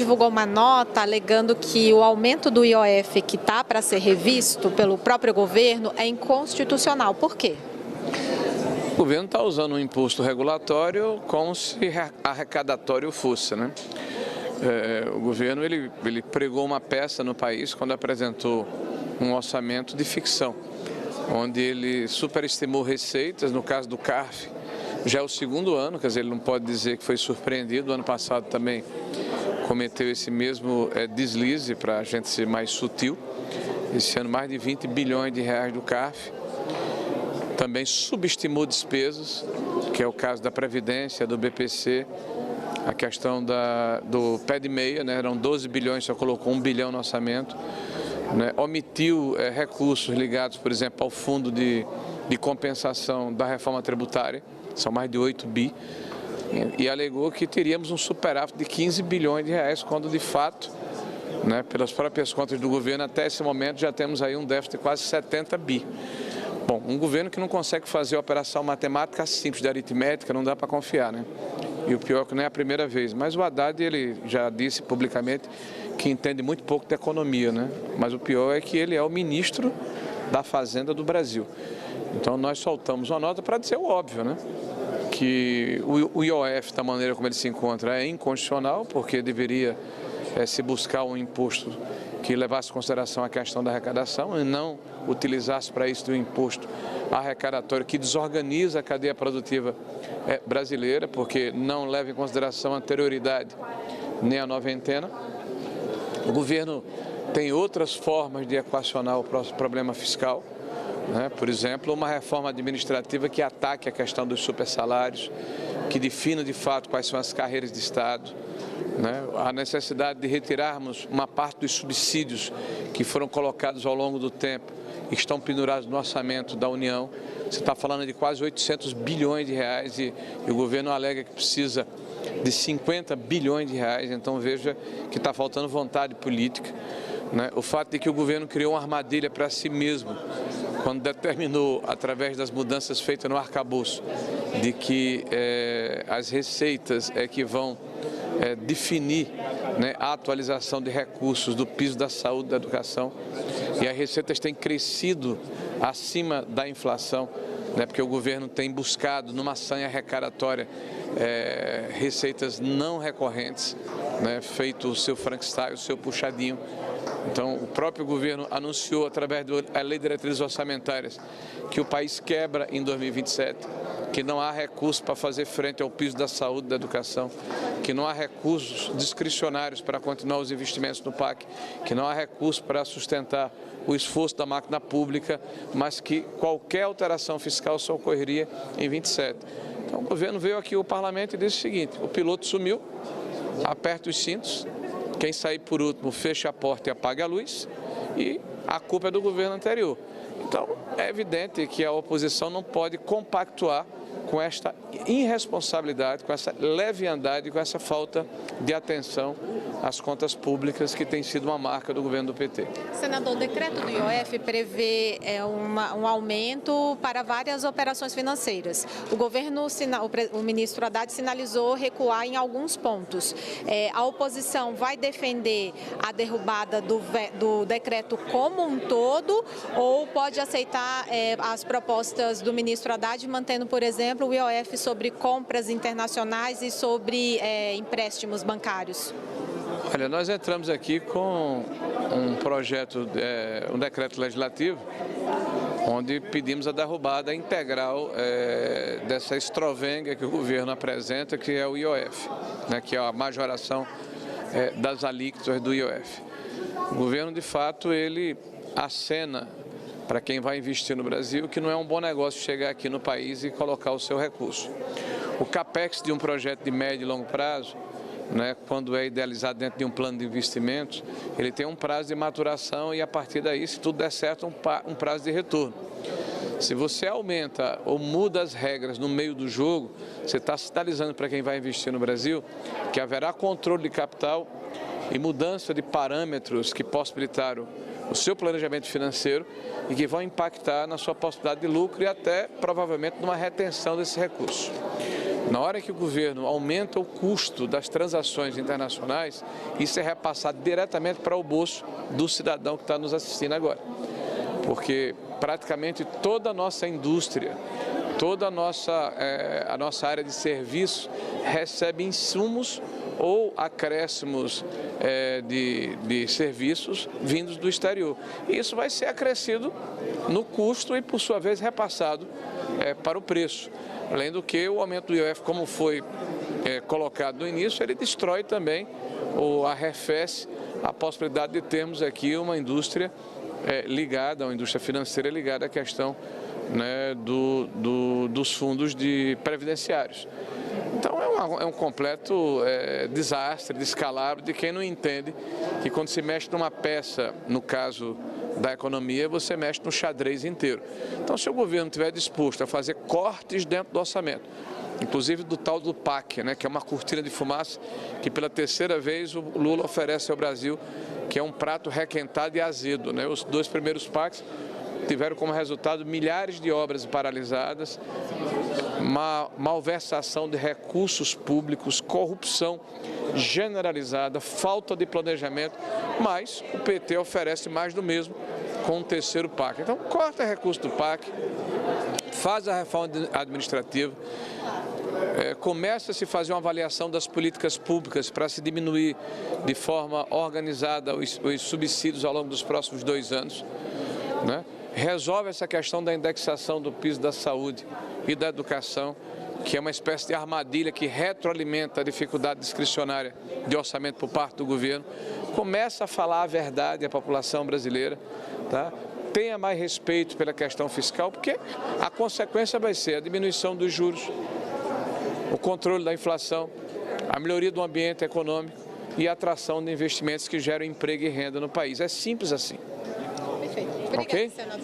Divulgou uma nota alegando que o aumento do IOF que está para ser revisto pelo próprio governo é inconstitucional. Por quê? O governo está usando um imposto regulatório como se arrecadatório fosse, né? O governo ele pregou uma peça no país quando apresentou um orçamento de ficção, onde ele superestimou receitas, no caso do CARF, já é o segundo ano, quer dizer, ele não pode dizer que foi surpreendido, o ano passado também cometeu esse mesmo deslize, para a gente ser mais sutil, esse ano mais de 20 bilhões de reais do CARF, também subestimou despesas, que é o caso da Previdência, do BPC, a questão do pé de meia, né? Eram 12 bilhões, só colocou 1 bilhão no orçamento, né? Omitiu recursos ligados, por exemplo, ao fundo de compensação da reforma tributária, são mais de 8 bi, e alegou que teríamos um superávit de 15 bilhões de reais, quando de fato, né, pelas próprias contas do governo, até esse momento já temos aí um déficit de quase 70 bi. Bom, um governo que não consegue fazer a operação matemática simples de aritmética, não dá para confiar, né? E o pior é que não é a primeira vez. Mas o Haddad, ele já disse publicamente que entende muito pouco de economia, né? Mas o pior é que ele é o ministro da Fazenda do Brasil. Então nós soltamos uma nota para dizer o óbvio, né? Que o IOF, da maneira como ele se encontra, é inconstitucional, porque deveria se buscar um imposto que levasse em consideração a questão da arrecadação e não utilizasse para isso do imposto arrecadatório que desorganiza a cadeia produtiva brasileira, porque não leva em consideração a anterioridade nem a noventena. O governo tem outras formas de equacionar o problema fiscal, né? Por exemplo, uma reforma administrativa que ataque a questão dos supersalários, que defina de fato quais são as carreiras de Estado, né? A necessidade de retirarmos uma parte dos subsídios que foram colocados ao longo do tempo e estão pendurados no orçamento da União. Você está falando de quase 800 bilhões de reais e o governo alega que precisa de 50 bilhões de reais, então veja que está faltando vontade política, né? O fato de que o governo criou uma armadilha para si mesmo, quando determinou, através das mudanças feitas no arcabouço, de que as receitas que vão definir, né, a atualização de recursos do piso da saúde e da educação, e as receitas têm crescido acima da inflação, né, porque o governo tem buscado, numa sanha arrecadatória, receitas não recorrentes, né, feito o seu Frankenstein, o seu puxadinho. Então, o próprio governo anunciou, através da Lei de Diretrizes Orçamentárias, que o país quebra em 2027, que não há recursos para fazer frente ao piso da saúde e da educação, que não há recursos discricionários para continuar os investimentos no PAC, que não há recursos para sustentar o esforço da máquina pública, mas que qualquer alteração fiscal só ocorreria em 27. Então, o governo veio aqui ao parlamento e disse o seguinte: o piloto sumiu, aperta os cintos, quem sair por último fecha a porta e apaga a luz, e a culpa é do governo anterior. Então, é evidente que a oposição não pode compactuar com esta irresponsabilidade, com essa leviandade, com essa falta de atenção às contas públicas, que tem sido uma marca do governo do PT. Senador, o decreto do IOF prevê um aumento para várias operações financeiras. O governo, o ministro Haddad sinalizou recuar em alguns pontos. A oposição vai defender a derrubada do decreto como um todo, ou pode aceitar as propostas do ministro Haddad, mantendo, por exemplo, o IOF sobre compras internacionais e sobre empréstimos bancários? Olha, nós entramos aqui com um projeto, um decreto legislativo, onde pedimos a derrubada integral dessa estrovenga que o governo apresenta, que é o IOF, né, que é a majoração das alíquotas do IOF. O governo, de fato, ele acena para quem vai investir no Brasil que não é um bom negócio chegar aqui no país e colocar o seu recurso. O CAPEX de um projeto de médio e longo prazo, né, quando é idealizado dentro de um plano de investimentos, ele tem um prazo de maturação e, a partir daí, se tudo der certo, um prazo de retorno. Se você aumenta ou muda as regras no meio do jogo, você está sinalizando para quem vai investir no Brasil que haverá controle de capital e mudança de parâmetros que possibilitaram o seu planejamento financeiro e que vão impactar na sua possibilidade de lucro e até, provavelmente, numa retenção desse recurso. Na hora que o governo aumenta o custo das transações internacionais, isso é repassado diretamente para o bolso do cidadão que está nos assistindo agora. Porque praticamente toda a nossa indústria, toda a nossa área de serviço recebe insumos ou acréscimos de serviços vindos do exterior. E isso vai ser acrescido no custo e, por sua vez, repassado para o preço. Além do que o aumento do IOF, como foi colocado no início, ele destrói também ou arrefece a possibilidade de termos aqui uma indústria ligada, uma indústria financeira ligada à questão, né, dos fundos previdenciários. Então é um completo desastre, descalabro de quem não entende que quando se mexe numa peça, no caso da economia, você mexe no xadrez inteiro. Então, se o governo estiver disposto a fazer cortes dentro do orçamento, inclusive do tal do PAC, né, que é uma cortina de fumaça que pela terceira vez o Lula oferece ao Brasil, que é um prato requentado e azedo, né? Os 2 primeiros PACs tiveram como resultado milhares de obras paralisadas, malversação de recursos públicos, corrupção generalizada, falta de planejamento, mas o PT oferece mais do mesmo com o terceiro PAC. Então, corta recurso do PAC, faz a reforma administrativa, começa a se fazer uma avaliação das políticas públicas para se diminuir de forma organizada os subsídios ao longo dos próximos 2 anos, né? Resolve essa questão da indexação do piso da saúde e da educação, que é uma espécie de armadilha que retroalimenta a dificuldade discricionária de orçamento por parte do governo. Começa a falar a verdade à população brasileira, tá? Tenha mais respeito pela questão fiscal, porque a consequência vai ser a diminuição dos juros, o controle da inflação, a melhoria do ambiente econômico e a atração de investimentos que geram emprego e renda no país. É simples assim. Perfeito. Obrigada, ok? senador.